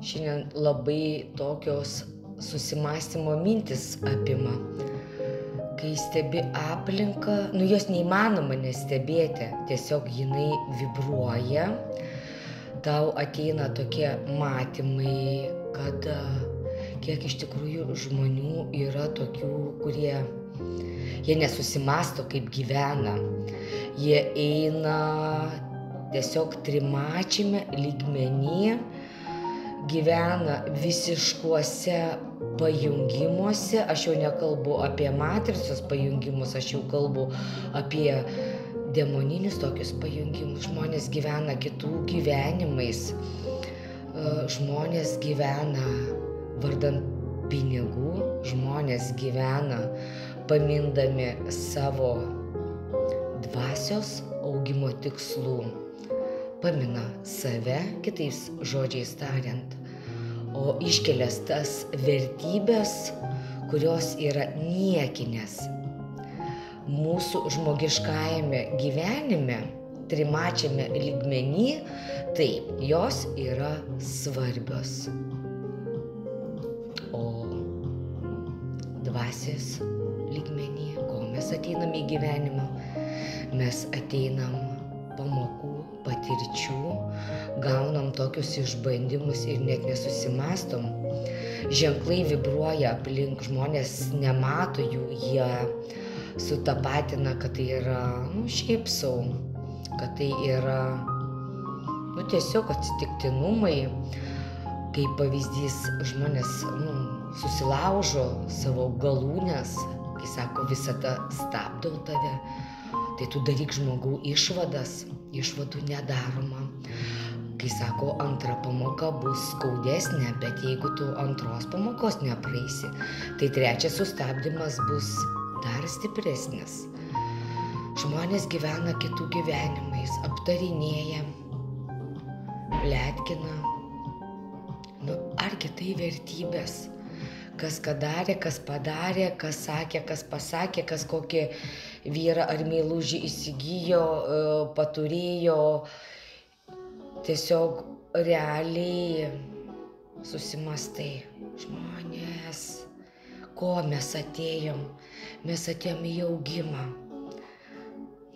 Šiandien labai tokios susimąstymo mintis apima. Kai stebi aplinką, jos neįmanoma nestebėti, tiesiog jinai vibruoja. Tau ateina tokie matymai, kad kiek iš tikrųjų žmonių yra tokių, kurie jie nesusimąsto, kaip gyvena. Jie eina tiesiog trimačiame lygmenyje, gyvena visiškuose pajungimuose. Aš jau nekalbu apie matricos pajungimus, aš jau kalbu apie demoninius tokius pajungimus. Žmonės gyvena kitų gyvenimais. Žmonės gyvena vardan pinigų, žmonės gyvena pamindami savo dvasios augimo tikslų. Pamina save, kitais žodžiais tariant, o iškelias tas vertybės, kurios yra niekinės. Mūsų žmogiškajame gyvenime, trimačiame lygmenį, taip, jos yra svarbios. O dvasios lygmenį, ko mes ateinam į gyvenimą, mes ateinam pamokų, patirčių, gaunam tokius išbandymus ir net nesusimąstom. Ženklai vibruoja aplink, žmonės nemato jų, jie sutapatina, kad tai yra, šiaip sau, kad tai yra, tiesiog atsitiktinumai. Kaip pavyzdys, žmonės, susilaužo savo galūnes, kai sako, visata stabdo tave. Tai tu daryk žmogau išvadas, išvadų nedaroma. Kai sako, antra pamoka bus skaudesnė, bet jeigu tu antros pamokos nepraeisi, tai trečias sustabdymas bus dar stipresnis. Žmonės gyvena kitų gyvenimais, aptarinėja, pletkina. Argi tai vertybės? Kas ką darė, kas padarė, kas sakė, kas pasakė, kas kokį vyrą ar meilužį įsigijo, paturėjo. Tiesiog realiai susimastai, žmonės, ko mes atėjom? Mes atėjom į augimą.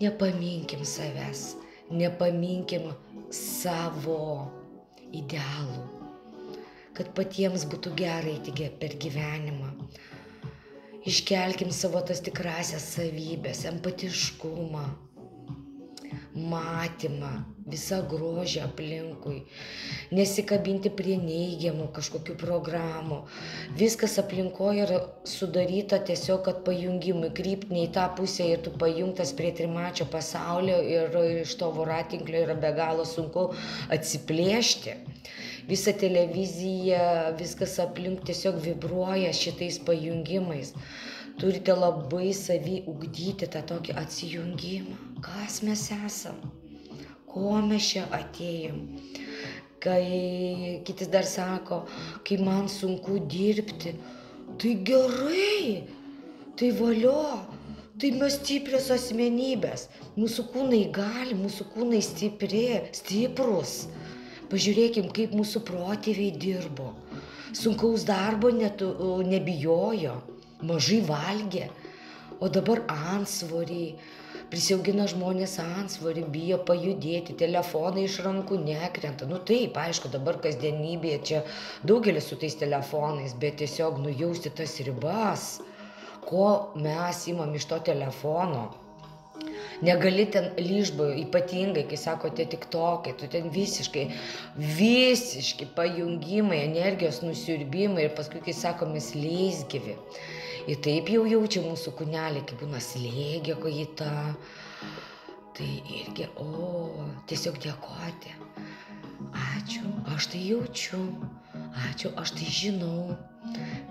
Nepaminkim savęs, nepaminkim savo idealų, kad patiems būtų gerai tik per gyvenimą. Iškelkim savo tas tikrasias savybės, empatiškumą, matymą, visą grožį aplinkui, nesikabinti prie neigiamų kažkokių programų. Viskas aplinkoje yra sudaryta tiesiog, kad pajungimui krypti ne į tą pusę ir tu pajungtas prie trimačio pasaulio ir iš to voratinklio yra be galo sunku atsiplėšti. Visa televizija, viskas aplink tiesiog vibruoja šitais pajungimais. Turite labai savy ugdyti tą tokį atsijungimą. Kas mes esam? Ko mes čia atėjom? Kai kitis dar sako, kai man sunku dirbti, tai gerai, tai valio, tai mes stiprios asmenybės. Mūsų kūnai gali, mūsų kūnai stiprus. Pažiūrėkim, kaip mūsų protėviai dirbo. Sunkaus darbo nebijojo, mažai valgė, o dabar antsvoriai. Prisiaugina žmonės antsvorį, bijo pajudėti, telefonai iš rankų nekrenta. Taip, aišku, dabar kasdienybėje čia daugelis su tais telefonais, bet tiesiog nujausti tas ribas, ko mes imam iš to telefono. Negali ten lyžbo, ypatingai, kai sakote tiktokai, tu ten visiškai pajungimai, energijos nusiurbimai ir paskui, kai sakomės leisgyvi. Ir taip jau jaučia mūsų kūnelį, kai būna slėgė kojita. Tai irgi, tiesiog dėkoti. Ačiū, aš tai jaučiu. Ačiū, aš tai žinau.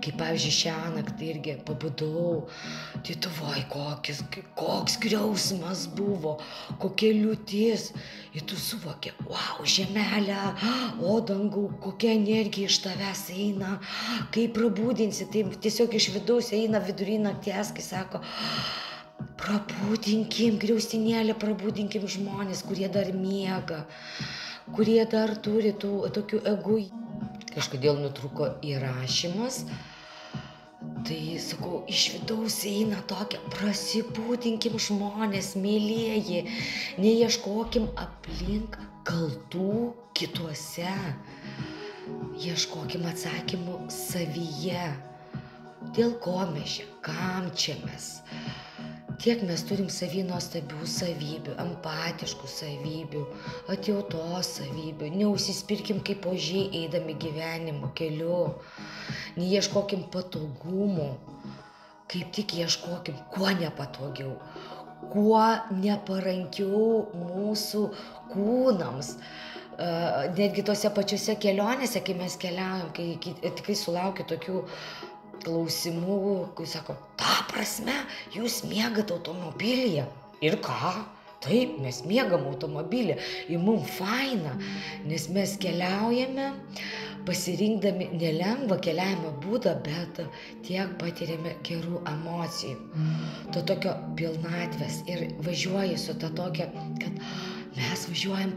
Kaip pavyzdžiui, šiąnakt irgi pabudau, tai tuvoj, koks griausmas buvo, kokia liūtis. Ir tu suvoki, wow, žemelė, o dangau, kokia energija iš tavęs eina, kaip prabudinsi, tai tiesiog iš vidaus eina vidury nakties, kai sako, prabudinkim, griaustinėlė, prabudinkim žmonės, kurie dar miega, kurie dar turi tų tokių kažkodėl nutrūko įrašymas. Tai, sakau, iš vidaus eina tokia, prasibūdinkim žmonės, mylieji, neieškokim aplink kaltų kituose, ieškokim atsakymų savyje, dėl ko mes čia, kam čia mes. Tiek mes turim savy nuostabių savybių, empatiškų savybių, atjautos savybių. Neužsispirkim kaip ožiai eidami gyvenimo keliu. Neieškokim patogumų. Kaip tik ieškokim kuo nepatogiau, kuo neparankiau mūsų kūnams. Netgi tose pačiose kelionėse, kai mes keliaujam, kai tikrai sulaukiu tokių klausimų, kai sako, ta prasme, jūs miegat automobilyje. Ir ką? Taip, mes miegam automobilyje. Ir mums faina, nes mes keliaujame, pasirinkdami nelengvą keliavimo būdą, bet tiek patiriame gerų emocijų. To tokio pilnatvės. Ir važiuoju su ta tokia, kad mes važiuojam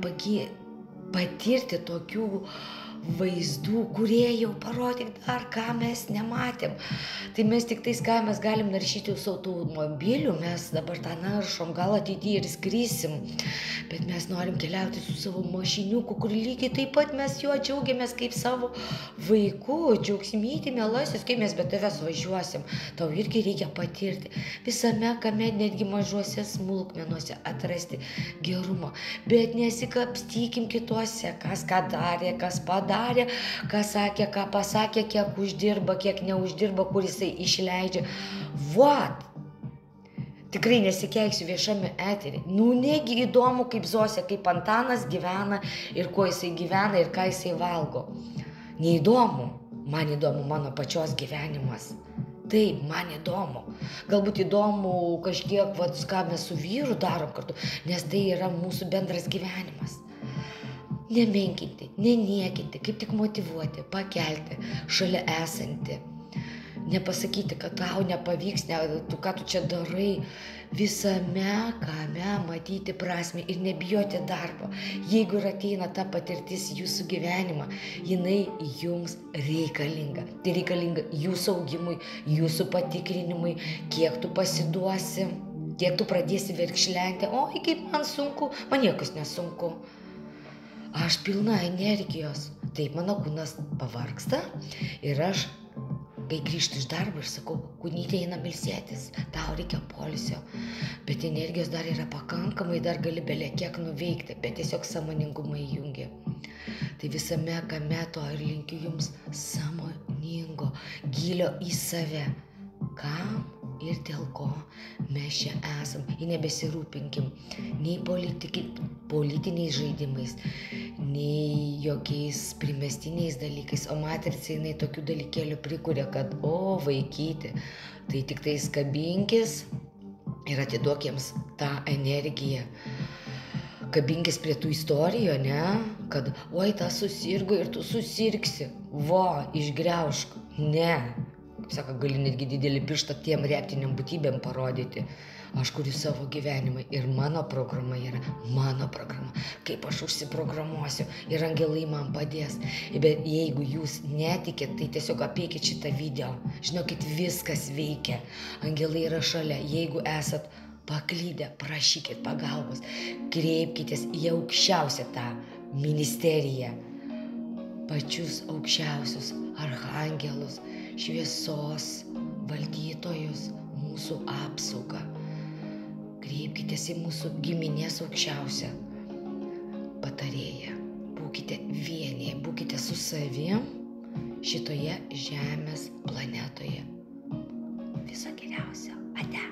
patirti tokių vaizdų, kurie jau parodyk dar, ką mes nematėm. Tai mes tik tais, ką mes galim naršyti su automobiliu, mes dabar tą naršom, gal ateityje ir skrisim, bet mes norim keliauti su savo mašiniuku, kur lygiai taip pat mes juo džiaugiamės kaip savo vaiku, džiaugsmyti, mielasis, kaip mes be tavęs važiuosim. Tau irgi reikia patirti visame, kame, netgi mažuose smulkmenuose atrasti gerumo, bet nesikapstykim kituose, kas ką darė, kas padarė, ką sakė, ką pasakė, kiek uždirba, kiek neuždirba, kur jisai išleidžia. Vat! Tikrai nesikeiksiu viešame eterį. Negi įdomu, kaip Zosė, kaip Antanas gyvena ir kuo jisai gyvena ir ką jisai valgo. Neįdomu. Man įdomu mano pačios gyvenimas. Taip, man įdomu. Galbūt įdomu kažkiek, ką mes su vyru darom kartu, nes tai yra mūsų bendras gyvenimas. Nemenkinti, neniekinti, kaip tik motyvuoti, pakelti, šalia esanti. Nepasakyti, kad tau nepavyks, ką tu čia darai, visame kame matyti prasmę ir nebijoti darbo. Jeigu ir ateina ta patirtis jūsų gyvenimą, jinai jums reikalinga. Tai reikalinga jūsų augimui, jūsų patikrinimui, kiek tu pasiduosi, kiek tu pradėsi verkšlenti. Oi, kaip man sunku, man niekas nesunku. Aš pilna energijos. Taip, mano kūnas pavargsta ir aš, kai grįžtu iš darbo, aš sakau, kūnytė eina ilsėtis, tau reikia poilsio. Bet energijos dar yra pakankamai, dar gali bele kiek nuveikti, bet tiesiog sąmoningumą įjungi. Tai visame kame to ir linkiu jums sąmoningo, gilio į save. Kam ir dėl ko mes čia esam. Ir nebesirūpinkim nei politiniais žaidimais, nei jokiais primestiniais dalykais. O matrica jinai tokių dalykėlių prikuria, kad vaikyti, tai tik tais kabinkis ir atiduok jiems tą energiją. Kabinkis prie tų istorijų, ne? Kad, oi, tas susirgo ir tu susirgsi. Išgriaužk. Ne. Kaip sako, gali netgi didelį pirštą tiem reptiniam būtybėm parodyti. Aš kuriu savo gyvenimą ir mano programa yra mano programa. Kaip aš užsiprogramuosiu ir angelai man padės. Bet jeigu jūs netikit, tai tiesiog apeikit šitą video. Žinokit, viskas veikia. Angelai yra šalia. Jeigu esat paklydę, prašykit pagalbos. Kreipkitės į aukščiausią tą ministeriją. Pačius aukščiausius archangelus, šviesos valdytojus, mūsų apsaugą. Kreipkitės į mūsų giminės aukščiausią patarėją. Būkite vienyje, būkite su savim šitoje žemės planetoje. Viso geriausio. Ate.